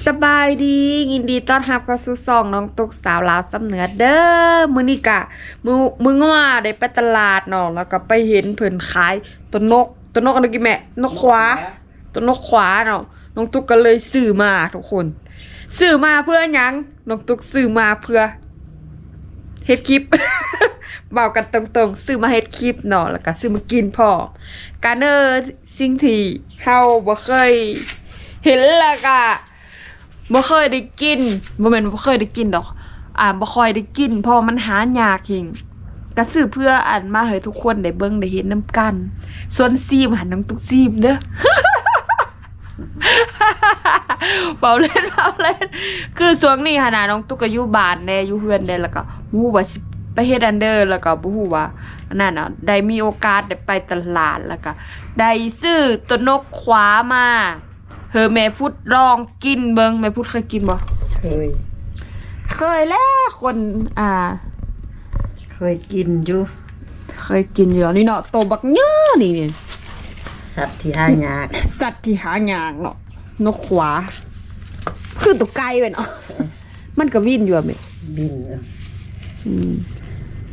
สบายดียินดีต้อนรับเข้าสู่ซองน้องตุกสาวลาวสำเนือเด้อมื้อนี้กะมื้อว่าได้ไปตลาดเนาะแล้วก็ไปเห็นเพิ่นขายตัวนกอันนี้กี่แม่นกขวาตัวนกขวาเนาะน้องตุกก็เลยซื้อมาทุกคนซื้อมาเพื่อหยังน้องตุกซื้อมาเพื่อเฮ็ดคลิป เบากันตรงๆซื้อมาเฮ็ดคลิปเนาะแล้วก็ซื้อมากินพอการสิ่งที่เฮาบ่เคยเห็นแล้วก็บ่เคยได้กินบ่แม่นบ่เคยได้กินดอกบ่ค่อยได้กินเพราะมันหายากหิงก็ซื้อเพื่อมาให้ทุกคนได้เบิ่งได้เห็นนำกันส่วนซีมหันน้องตุกซีมเด้อ เบาเล่นคือช่วงนี้หั่นน่ะน้องตุกก็อยู่บ้านแน่อยู่เฮือนแน่แล้วก็บ่ฮู้ว่าสิไปเฮ็ดอันเด้อแล้วก็บ่ฮู้ว่าอันนั้นน่ะได้มีโอกาสได้ไปตลาดแล้วก็ได้ซื้อตัวนกขวามาแม่พุดลองกินเบิ่งแม่พุดเคยกินบ่เคยแล้วคนเคยกินอยู่นี่เนาะโตบักเยอะนี่สัตว์ที่หายากสัตว์ที่หายากเนาะนกขวาคือตัวไก่เว้ยเนาะมันก็วิ่นอยู่อ่ะแม่บิน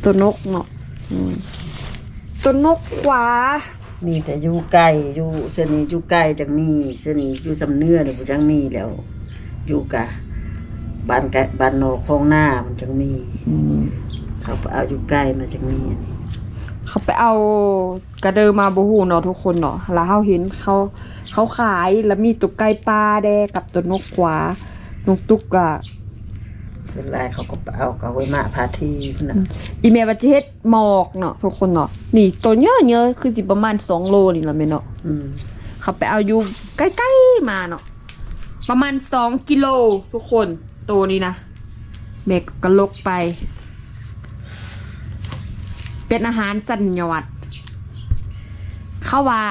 ตัวนกเนาะตัวนกขวามีแต่อยู่ไกลอยู่เสนีอยู่ไกลจังมีเสนีอยู่สำเนื้อเดี๋ยวจังมีแล้วอยู่กะบ้านนอกคลองหน้ามันจังมีเขาไปเอาอยู่ใกล้มาจังมีอันนี้เขาไปเอากระเดิมมาบ่ฮู้เนาะทุกคนเนาะแล้วเฮาเห็นเขาขายแล้วมีตุ๊กไก่ปลาแดงกับตัวนกขวานกตุ๊กอะส่วนหลายเขาก็ไปเอาไว้มาพาทีพุ่นน่ะอีเมลว่าสิเฮ็ดหมอกเนาะทุกคนเนาะนี่ตัวเยอะคือสิประมาณ2โลนี่ล่ะแม่เนาะเขาไปเอาอยู่ใกล้ๆมาเนาะประมาณ2กิโลทุกคนตัวนี้นะแม่ก็ลกไปเป็นอาหารจันยอดเขาว่า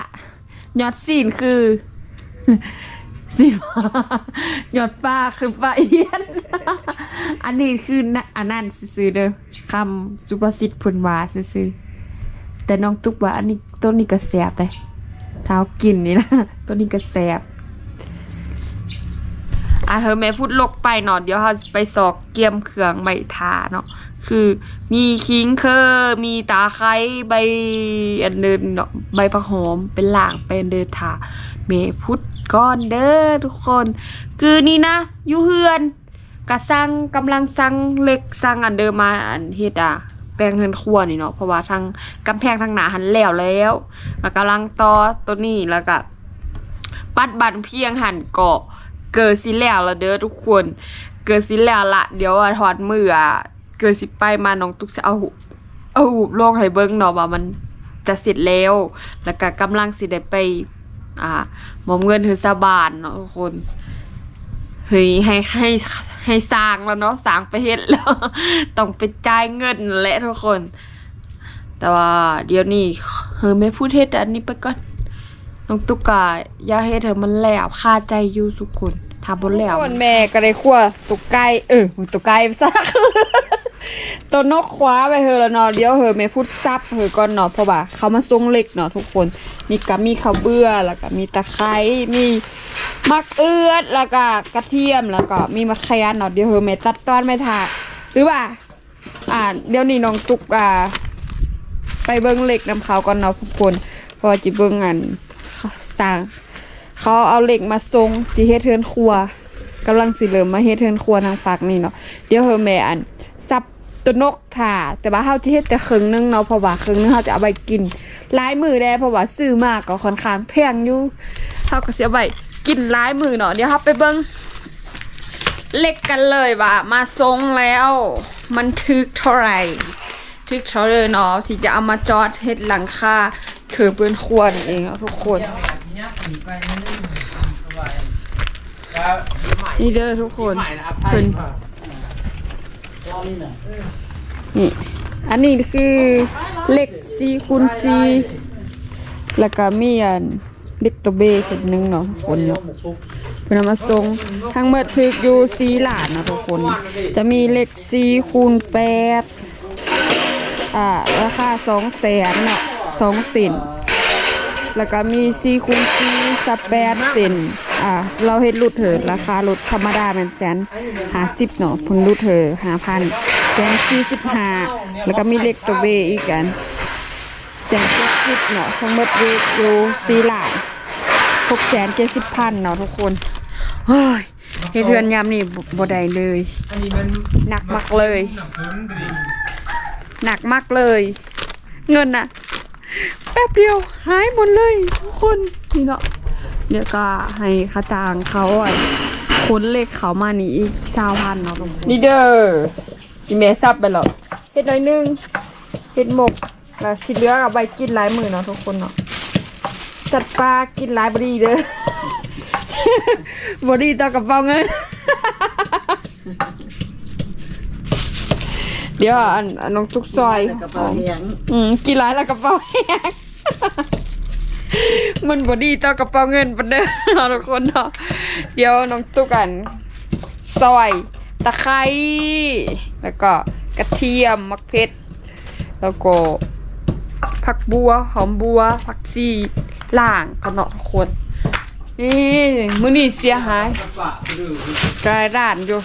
ยอดซีนคือสิยอดปลาคือปลาเอียน อันนี้คืออันนั้นซื่อๆเด้อคำสุภาษิตเพิ่นว่าซื่อๆแต่น้องตุ๊กว่าอันนี้ต้นนี้ก็แซ่บแต่เท้ากินนี่นะต้นนี้ก็แซ่บแม่พูดลกไปเนาะเดี๋ยวเราไปสอกเกียมเครื่องใบทาเนาะคือมีขิงมีตาไคร้ใบอันเดินเนาะใบผักหอมเป็นหลางเป็นเดินทาแม่พูดก้อนเด้อทุกคนคือนี่นะอยู่เฮือนกะกำลังสั่งเล็กสั่งอันเดิมมาอันเฮ็ดแปลงเฮือนครัวนี่เนาะเพราะว่าทางกำแพงทางหน้าหันแล้วกำลังต่อตัวนี้แล้วก็ปัดบันเพียงหันเกาะเกิดสิแล้วละเด้อทุกคนเกิดสิแล้วละเดี๋ยวถอดมือเกิดสิไปมาน้องตุ๊กจะเอาหูลงให้เบิ่งเนาะว่ามันจะเสร็จแล้วแล้วก็กำลังสิได้ไปมอมเงินเฮือสาบานเนาะทุกคนเฮ้ยให้สร้างแล้วเนาะสร้างไปเฮ็ดแล้วต้องไปจ่ายเงินแหละทุกคนแต่ว่าเดี๋ยวนี้ไม่พูดเฮ็ดอันนี้ไปก่อนน้องตุ๊กกะอย่าให้เธอมันแหลวคาใจอยู่ทุกคนทำบนแหลวแม่ก็ได้คั่วตุ๊กไก่ตุ๊กไก่ซัก ตัวนกขวาไปเธอแล้วเนาะเดี๋ยวแม่พูดซับก่อนเนาะเพราะว่าเขามาทรงเล็กเนาะทุกคนนี่ก็มีข้าวเบื่อแล้วก็มีตะไคร้มีมักเอือดแล้วก็กระเทียมแล้วก็มีมะขามเนาะเดี๋ยวแม่ตัดตอนไม่ทาหรือว่าเดี๋ยวนี้น้องตุ๊กไปเบิ่งเล็กน้ำเขาก่อนเนาะทุกคนพอจิเบิ่งสั่งเขาเอาเหล็กมาทรงสิเฮ็ดเทือนครัวกำลังสิเริ่มมาเฮ็ดเทือนครัวทางฝักนี่เนาะเดี๋ยวแม่ซับตัวนกค่ะแต่ว่าเฮาสิเฮ็ดแต่ครึ่งนึงเนาะเพราะว่าครึ่งนึงเฮาจะเอาไปกินหลายมื้อได้เพราะว่าซื้อมาก็ค่อนข้างแพงอยู่เฮาก็สิเอาไปกินหลายมื้อเนาะเดี๋ยวเฮาไปเบิ่งเหล็กกันเลยว่ามาทรงแล้วมันถึกเท่าไหร่เนาะที่จะเอามาจอดเฮ็ดหลังคาถือปืนควรเองทุกคนนี่เด้อทุกคนปืนนี่อันนี้คือเหล็ก4x4แล้วก็มีเหล็กตัวเบสอีกนึงเนาะทุกคนเนาะเพื่อนมาส่งทั้งหมดถืออยู่4หลานนะทุกคนจะมีเหล็ก4x8ราคา200,000เนาะ2 เซนแล้วก็มี4x4 18 เซน เราเฮ็ดรูดเถิดราคารถธรรมดาเป็น150,000เนาะเพิ่นรูดเถิด5,000145แล้วก็มีเลขตัวเวอีกกัน170เนาะทั้งหมดอยู่4ล้าน670,000เนาะทุกคนเฮ้ยเฮ็ดเรือนยามนี่บ่ได้เลยหนักมากเลยหนักมากเลยเงินน่ะแป๊บเดียวหายหมดเลยทุกคนนี่เนาะเดี๋ยวก็ให้ค่าจ้างเขาค้นเลขเขามานี่อีก20,000เนาะนี่เด้อกินแม่ซับไปหรอเฮ็ดหน่อยนึงเฮ็ดหมกแล้วที่เหลือเอาไปกินหลายมื้อเนาะทุกคนเนาะจัดปลากินหลายบ่ดีเด้อ บ่ดีต่อกระเป๋าเงิน เดี๋ยวอันน้องทุกซอย กระเป๋าเลี้ยง กินหลายแล้วกระเป๋าแห้ง มันบ่ดีต่อกระเป๋าเงินปานเด้อเนาะทุกคนเนาะเดี๋ยวน้องตุ๊กอันซอยตะไคร้แล้วก็กระเทียมมะเผ็ดแล้วก็ผักบัวหอมบัวผักชีล่างก็เนาะทุกคนนี่มื้อนี้เสียหายกลายร้านอยู่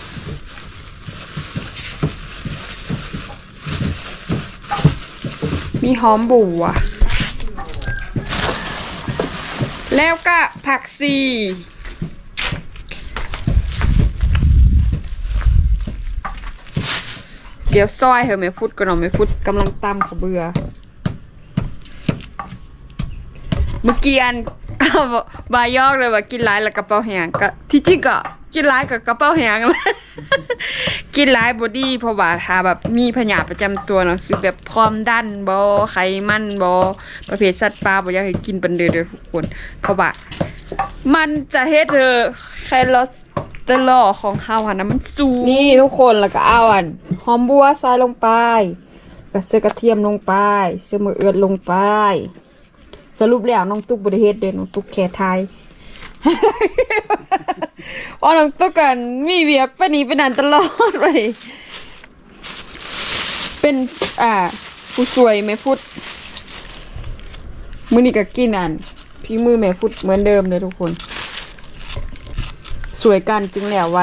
มีหอมบัวแล้วก็ผักชีเดี๋ยวซอยเหอะแม่พุดก่อนเนาะแม่พุดกำลังตำข้าวเบื่อเมื่อกี้อัน บายอกเลยว่ากินร้ายแล้วกระเป๋าแหงก็ที่จริงก็กินร้ายกับกระเป๋าแหงเลย กินร้ายบอดี้เพราะว่าถ้าแบบมีพยาธิประจำตัวเนาะคือแบบความดันบอไขมันบอประเภทสัตว์ปลาบออยากให้กินเป็นเดือดทุกคนเพราะว่ามันจะเฮ็ดเธอคอเลสเตอรอลของเฮาหันนะมันสูงนี่ทุกคนแล้วก็เอาอันหอมบัวใส่ลงไปกระเทียมกระเทียมลงไปเสื้อมือเอือดลงไปสรุปแล้วน้องตุ๊กบริเฮ็ดเด้น้องตุ๊กแค่ไทย อ๋อน้องตุ๊กกันมีเวียกไปนี่ไปนั่นตลอดเลยเป็นผู้สวยแม่พุดมื้อนี้ก็กินพี่มือแม่พุดเหมือนเดิมเลยทุกคนสวยกันจึงแล้วไว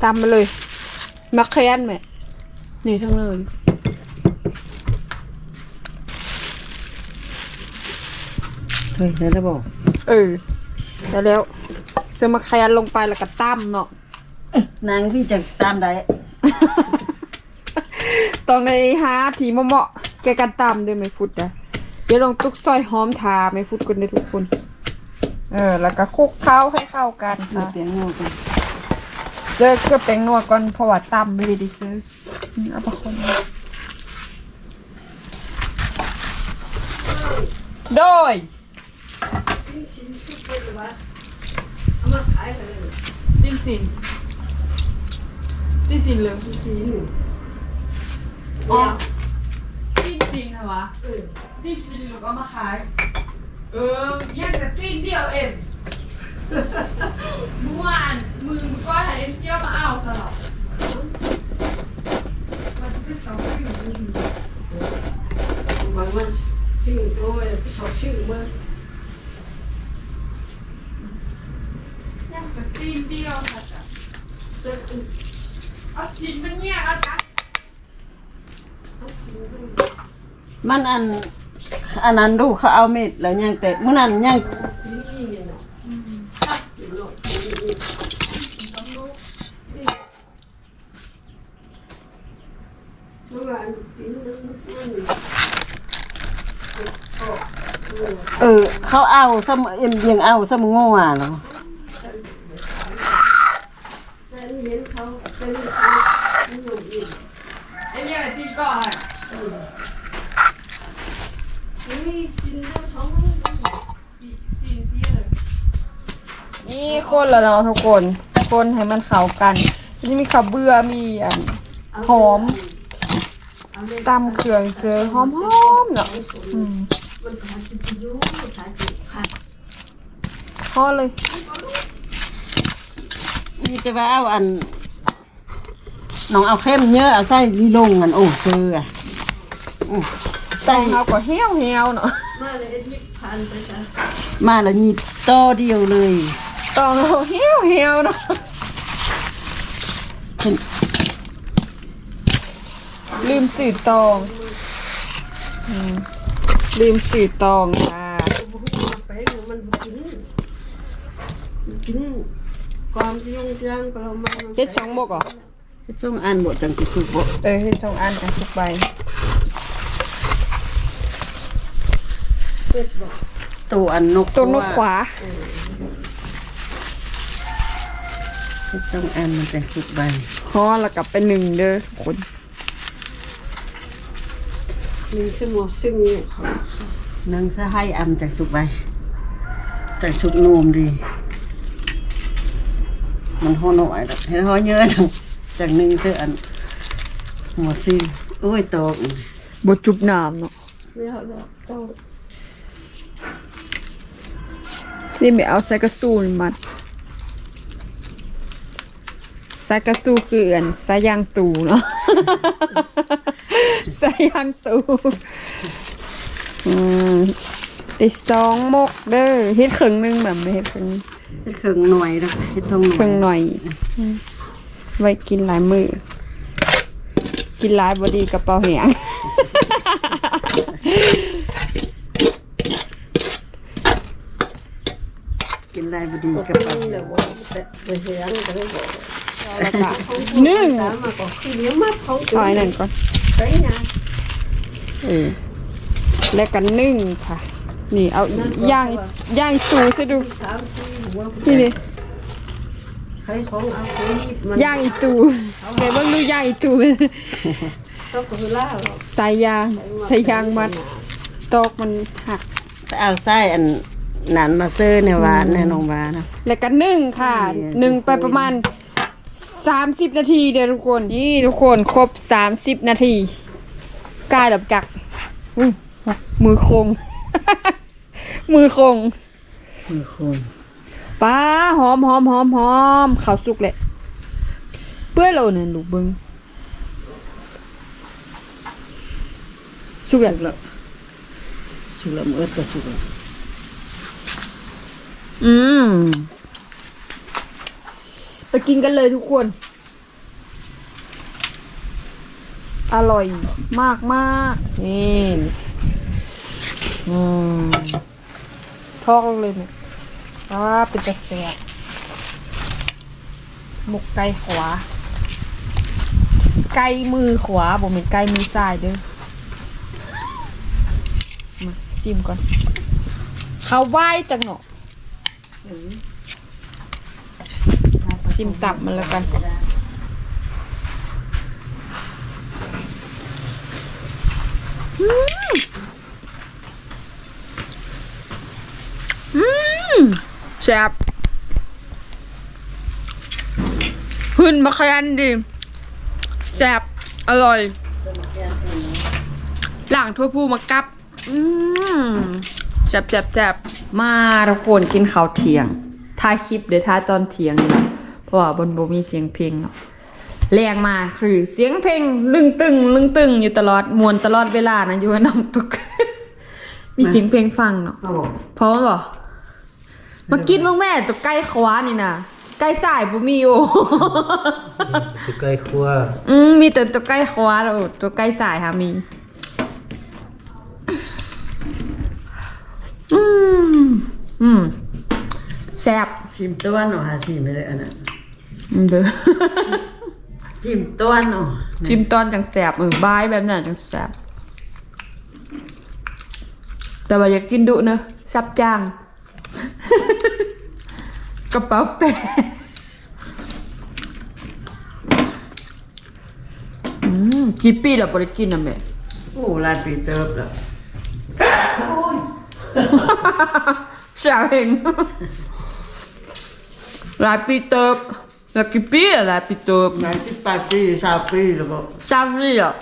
ตามมาเลยมักแค้นแม่นี่ทั้งเลยเฮ้ยได้แล้วบอก แล้วเสื้อมักแค้นลงไปแล้วก็ตั้มเนาะ นางพี่จะตามได้ ต้องในหาทีเหมาะๆแกกันตั้มด้วยไม่ฟุดนะเดี๋ยวลองตุกซอยหอมทาไม่ฟุดกันเลยทุกคนแล้วก็คลุกเคล้าให้เข้ากันค่ะ เสียงงูกัน เจอเกลือแป้งนัวก่อนเพราะว่าตำไม่ได้ซื้อเอาไปคนโดยสิ้นสินเหลืองสิ้นสินอ๋อสิ้นสินเหรอวะสิ้นสินหรือว่ามาขายแค่แต่สิ้นเดียวเองเมื่อวานมือก็ถ่ายเอ็มเซียวมาเอาสลับมันเป็นสองชื่อมันว่าชื่อโอ้ยสองชื่อมั้งยังกับซีนเดียวค่ะจ้ะเอาชิ้นมันเนี่ยเอาจ้ะมันอันนั้นดูเขาเอาเม็ดแล้วยังแต่มื้อนั้นยังเขาเอาซ้ำเอ็มยังเอาซ้ำโง่เนาะไอ้เนี่ยอะไรที่ก่อนนี่คนละเนาะทุกคนคนให้มันเข้ากันจะมีข้าวเบื่อมีหอมตำเครื่องเสือหอมเนาะพอเลย มีแต่ว่าเอาอันน้องเอาเข้มเยอะเอาใส่ลีลงอันโอ้เจออ่ะ ตองเอาก็เหี่ยวเนาะ มาแล้วหยิบต่อเดียวเลย ตองเอาเหี่ยวเนาะลืมสื่อตองลืมสื่อตองค่ะ กินก่อนที่ยุ่งยากก็เรามา เฮ็ด2 หมกเหรอ ต้องอ่านบทจังสิสุบ่ เฮ็ด2 อันกันทุกใบ เป็ดบอก ตัวอันนก ตัวนกขวา เฮ็ดต้องอ่านมันจังสุกใบ ห่อแล้วกลับไป1เด้อคน มีสมองซึ่งเขา นางสะให้อ่านจังสุกใบจังสุกนมดีมันห่อหน่อยดอกเฮ็ดห่อเยอะจังนึงเจออันหมดซิโอ้ยตก บ่จุบน้ำเนาะ แล้วต้อง นี่ไม่เอาใส่กระสูนมัดใส่กระสูคืออันใส่ยางตูเนาะ ใส่ยางตูได้2 หมกเด้อเฮ็ดครึ่งหนึงแบบไม่เฮ็ดครึ่ง เฮ็ดเครื่องหน่อยนะเฮ็ดทองหน่ ครึ่ง อย หน่อยไว้กินหลายมื้อกินหลายบ่ดีกระเป๋าแหง กินได้บ่ดี ก็ กับ กิ ปาน นแล้วว่าแต่ไปเสียงก็ได้บอก แล้วก็นึ่ง ตามมาก็คือเลี้ยงมาเขา ถอยนั่นก่อน ไปไง แล้วก็นึ่งค่ะ นี่เอาอีกย่างตูซะดู 3-4หัว นี่ดิ ใครของเอาไปหยิบมัน ย่างอีตูเดี๋ยวเบิ่งดูย่างอีตู ต้องก็ล่าหรอก ใส่ยางมัดตอกมันหัก ไปเอาไส้อันนั้นมาซื้อในหวานในโรงพยาบาลนะ แล้วก็นึ่งค่ะ นี่ นึ่งไปประมาณ30 นาทีเด้อทุกคนนี่ทุกคนครบ30 นาทีกายดับจักอุ้ยมือคง มือคง คือคน ป้าหอมข้าวสุกแหละเปื้อนเราเนี่ยลูกเบิ้งสุกแหละ แล้วสุกแล้วมื้อก็สุกแล้ว ไปกินกันเลยทุกคน อร่อยมากนี่ทอกเลยเนี่ยเป็นตะแสบหมกไก่ขวา ไก่มือขวาบ่เป็นไก่มือซ้ายเด้อมาซิมก่อนเขาไหว้จังเนาะซิมตับมันแล้วกันแซ่บหุ่นมะขยันดิแซ่บอร่อยหลังทั่วผู้มากับแซ่บมาทุกคนกินข้าวเที่ยงถ่ายคลิปเดี๋ยวถ่ายตอนเที่ยงนี่นะเพราะว่าบนโบมีเสียงเพลงเนาะแรงมาคือเสียงเพลงลึงตึงอยู่ตลอดมวนตลอดเวลานะอยู่กับน้องตุก มีเสียงเพลงฟังเนาะพร้อมบ่มากินบ้างแม่ตัวใกล้ขวานี่นะใกล้ซ้ายบ่มีโอ ตัวใกล้ครัว มีแต่ตัวใกล้ขวาแล้วตัวใกล้ซ้ายค่ะมีแซ่บ ชิมต้วนเนาะหาชิมไม่ได้อันนั้น เด้อ ชิมต้วนเนาะ ชิมตอนจังแซ่บบายแบบนั้นจังแซ่บแต่ว่าอยากกินดุเนอะซับจ้าง กระเป๋าแปะกี่ปีแล้วบ่ได้กินน่ะแม่ โอ้หลายปีเติบแล้ว แซ่บเองหลายปีเติบแล้วกี่ปีอะหลายปีเติบ หลาย18ปี20ปีแล้วบ่ ซ้ำนี่อ่ะ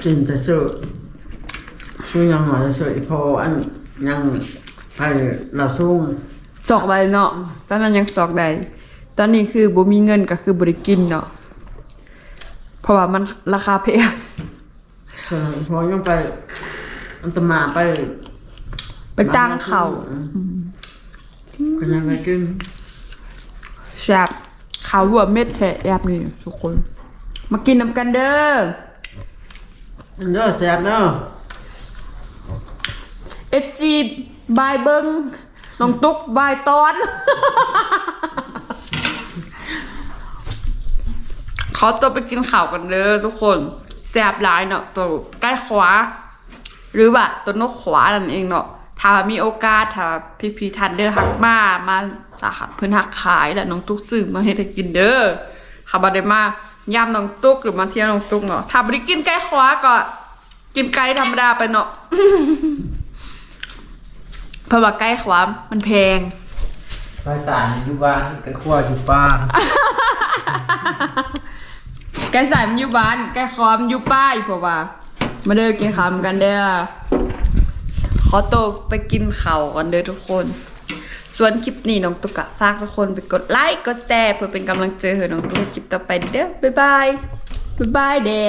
กินแต่ซื้อยังหาแต่ซื้อพออันยัง ให้เราสู้ สอกได้เนาะตอนนั้นยังสอกได้ตอนนี้คือบ่มีเงินก็คือบ่ได้กินเนาะเพราะว่ามันราคาแพง พอยังไปอันตมาไป ไปตั้งเขาว ก็ยังไปกิน แซ่บขาวหัวเม็ดแท้แอบนี่ทุกคน มากินน้ำกันเด้อ เด้อแซ่บเด้อ FC บายเบิงน้องตุ๊กบายตอน เขาตัวไปกินข่าวกันเด้อทุกคนแซ่บหลายเนาะตัวใกล้ขวา หรือว่าตัวนกขวานั่นเองเนาะถ้ามีโอกาสถ้าพี่ทันเดอร์หักมาสาขาเพิ่นหักขายแล้วน้องตุ๊กซื้อมาให้ได้กินเด้อถ้าบ่ได้มายามน้องตุ๊กหรือมาเที่ยวน้องตุ๊กเนาะถ้าบ่ได้กินไก่ขวาก็กินไก่ธรรมดาไปเนาะ เพราะว่าไก่ขวามันแพง ภาษาอยู่บ้านไก่คั่วอยู่ป้า ไก่สายมันอยู่บ้านไก่ขวามันอยู่ป้ายเพราะว่า มาเด้อกินข้าวกันเด้อขอตัวไปกินข้าวกันเด้อทุกคน ส่วนคลิปนี้น้องตุ๊กฝากทุกคนไปกดไลค์กดแชร์เพื่อเป็นกำลังใจให้น้องตุ๊กคลิปต่อไปเด้อบ๊ายบายบ๊ายบายเด้